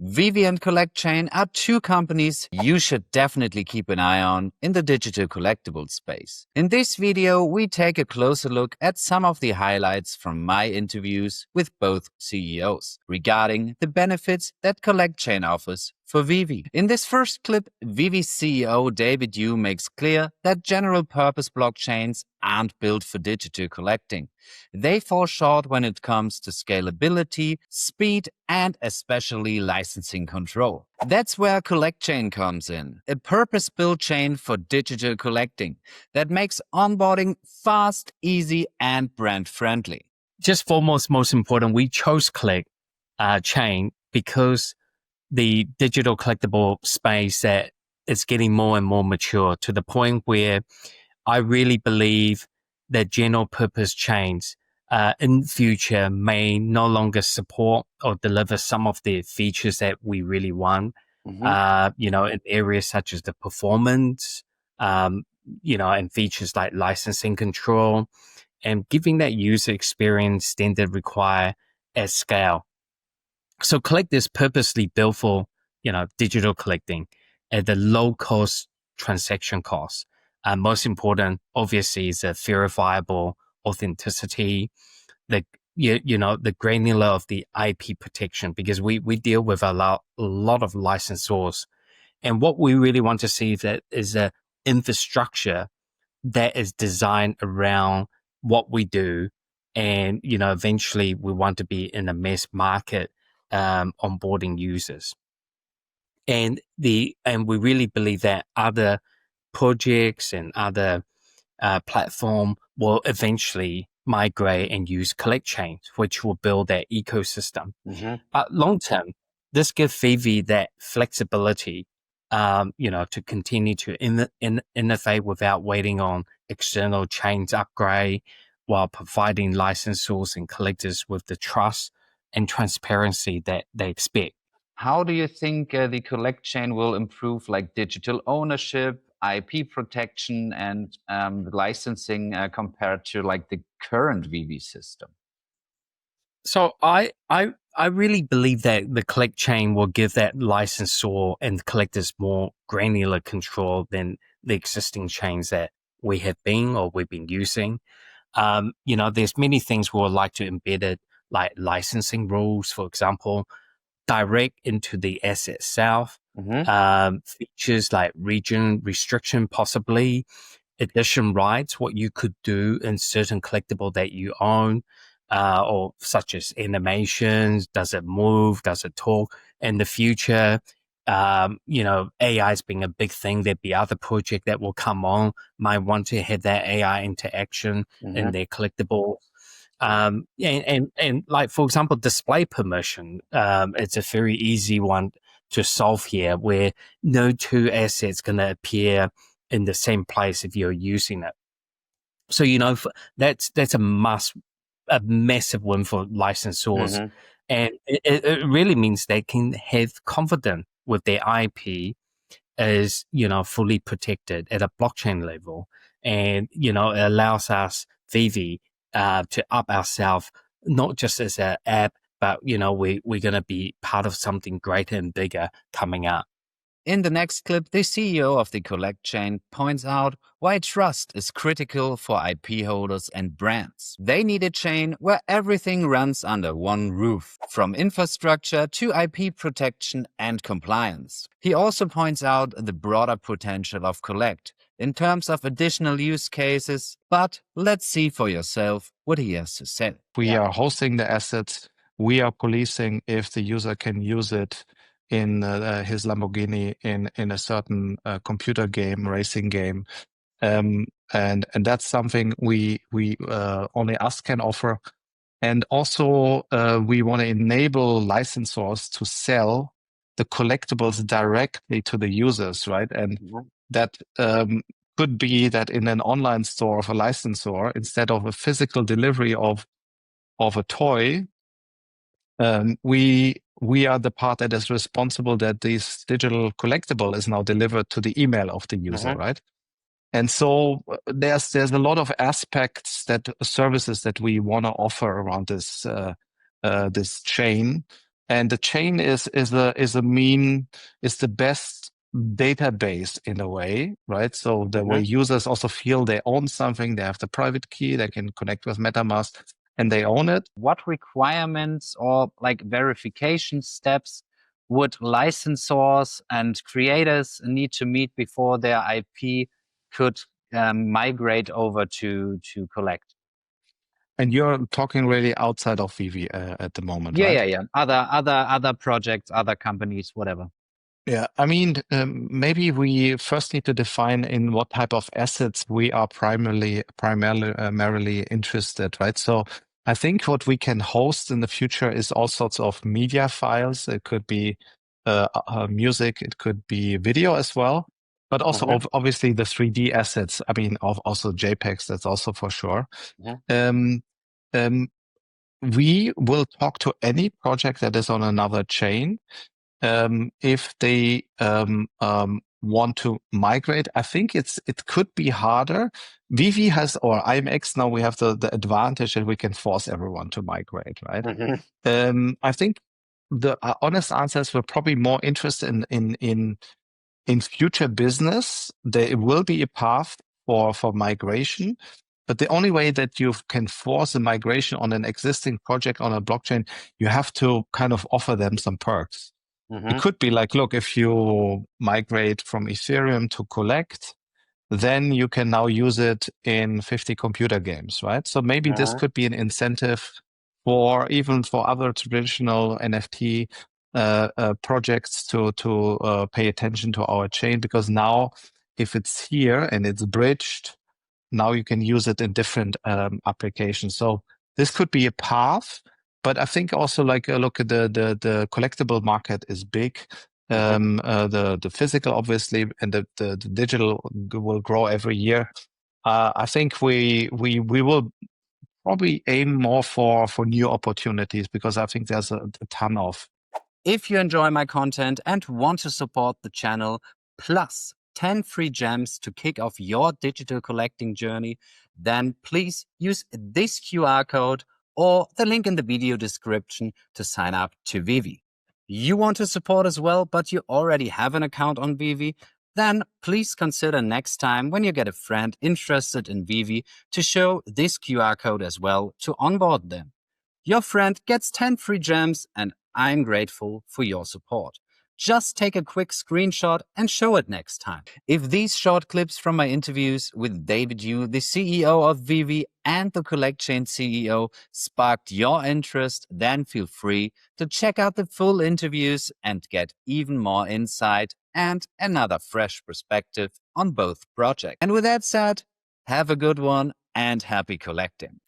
VeVe and Collectchain are two companies you should definitely keep an eye on in the digital collectibles space. In this video, we take a closer look at some of the highlights from my interviews with both CEOs regarding the benefits that Collectchain offers for VeVe. In this first clip, VeVe CEO David Yu makes clear that general purpose blockchains aren't built for digital collecting. They fall short when it comes to scalability, speed, and especially licensing control. That's where Collectchain comes in, a purpose-built chain for digital collecting that makes onboarding fast, easy, and brand-friendly. Just foremost, most important, we chose Collectchain because the digital collectible space that is getting more and more mature to the point where I really believe that general purpose chains in future may no longer support or deliver some of the features that we really want. In areas such as the performance, and features like licensing control and giving that user experience standard require at scale. So Collect is purposely built for, digital collecting at the low cost transaction cost. Most important, obviously, is the verifiable authenticity, the granular of the IP protection, because we deal with a lot of licensors. And what we really want to see is a infrastructure that is designed around what we do. And, eventually we want to be in a mass market onboarding users. And we really believe that other projects and other platform will eventually migrate and use Collectchain, which will build that ecosystem. But long term, this gives VeVe that flexibility, to continue to innovate without waiting on external chains upgrade, while providing licensors and collectors with the trust and transparency that they expect. How do you think the Collectchain will improve digital ownership, IP protection, and licensing compared to the current VeVe system? So I really believe that the Collectchain will give that licensor and collectors more granular control than the existing chains that we've been using. There's many things we would like to embed it, like licensing rules, for example, direct into the asset itself, features like region restriction, possibly edition rights, what you could do in certain collectible that you own, or such as animations, does it move, does it talk in the future? AI is being a big thing. There'd be other project that will come on, might want to have that AI interaction in their collectible. And like, for example, display permission, it's a very easy one to solve here, where no two assets going to appear in the same place if you're using it. So, that's a massive win for licensors. And it really means they can have confidence with their IP is, fully protected at a blockchain level. And, it allows us, VeVe, to up ourselves, not just as an app, but, we're going to be part of something greater and bigger coming up. In the next clip, the CEO of the Collectchain points out why trust is critical for IP holders and brands. They need a chain where everything runs under one roof, from infrastructure to IP protection and compliance. He also points out the broader potential of Collect in terms of additional use cases, but let's see for yourself what he has to say. We are hosting the assets. We are policing if the user can use it in his Lamborghini in a certain computer game, racing game. And that's something we only us can offer. And also we want to enable licensors to sell the collectibles directly to the users, right? And that could be that in an online store of a licensor, instead of a physical delivery of a toy, we are the part that is responsible that this digital collectible is now delivered to the email of the user, right? And so there's a lot of aspects, services that we want to offer around this chain And the chain is the best database in a way, right? So the way users also feel they own something, they have the private key, they can connect with MetaMask, and they own it. What requirements or like verification steps would licensors and creators need to meet before their IP could migrate over to collect? And you're talking really outside of VeVe at the moment, Yeah, right? yeah, yeah. Other projects, other companies, whatever. Yeah, I mean, maybe we first need to define in what type of assets we are primarily interested, right? So I think what we can host in the future is all sorts of media files. It could be music, it could be video as well, but also obviously the 3D assets. I mean, also JPEGs, that's also for sure. Um, um, we will talk to any project that is on another chain. If they want to migrate, I think it could be harder. VeVe has, or IMX now, we have the advantage that we can force everyone to migrate, right? I think the honest answer is we're probably more interested in future business. There will be a path for migration, but the only way that you can force a migration on an existing project on a blockchain, you have to kind of offer them some perks. It could be like, look, if you migrate from Ethereum to Collect, then you can now use it in 50 computer games, right? So maybe this could be an incentive for even for other traditional NFT projects to pay attention to our chain, because now if it's here and it's bridged, now you can use it in different applications. So this could be a path. But I think also like look at the collectible market is big. The physical obviously and the digital will grow every year. I think we will probably aim more for new opportunities, because I think there's a ton of. If you enjoy my content and want to support the channel, plus 10 free gems to kick off your digital collecting journey, then please use this QR code or the link in the video description to sign up to VeVe. You want to support as well, but you already have an account on VeVe? Then please consider next time when you get a friend interested in VeVe to show this QR code as well to onboard them. Your friend gets 10 free gems, and I'm grateful for your support. Just take a quick screenshot and show it next time. If these short clips from my interviews with David Yu, the CEO of VeVe, and the CollectChain CEO sparked your interest, then feel free to check out the full interviews and get even more insight and another fresh perspective on both projects. And with that said, have a good one and happy collecting.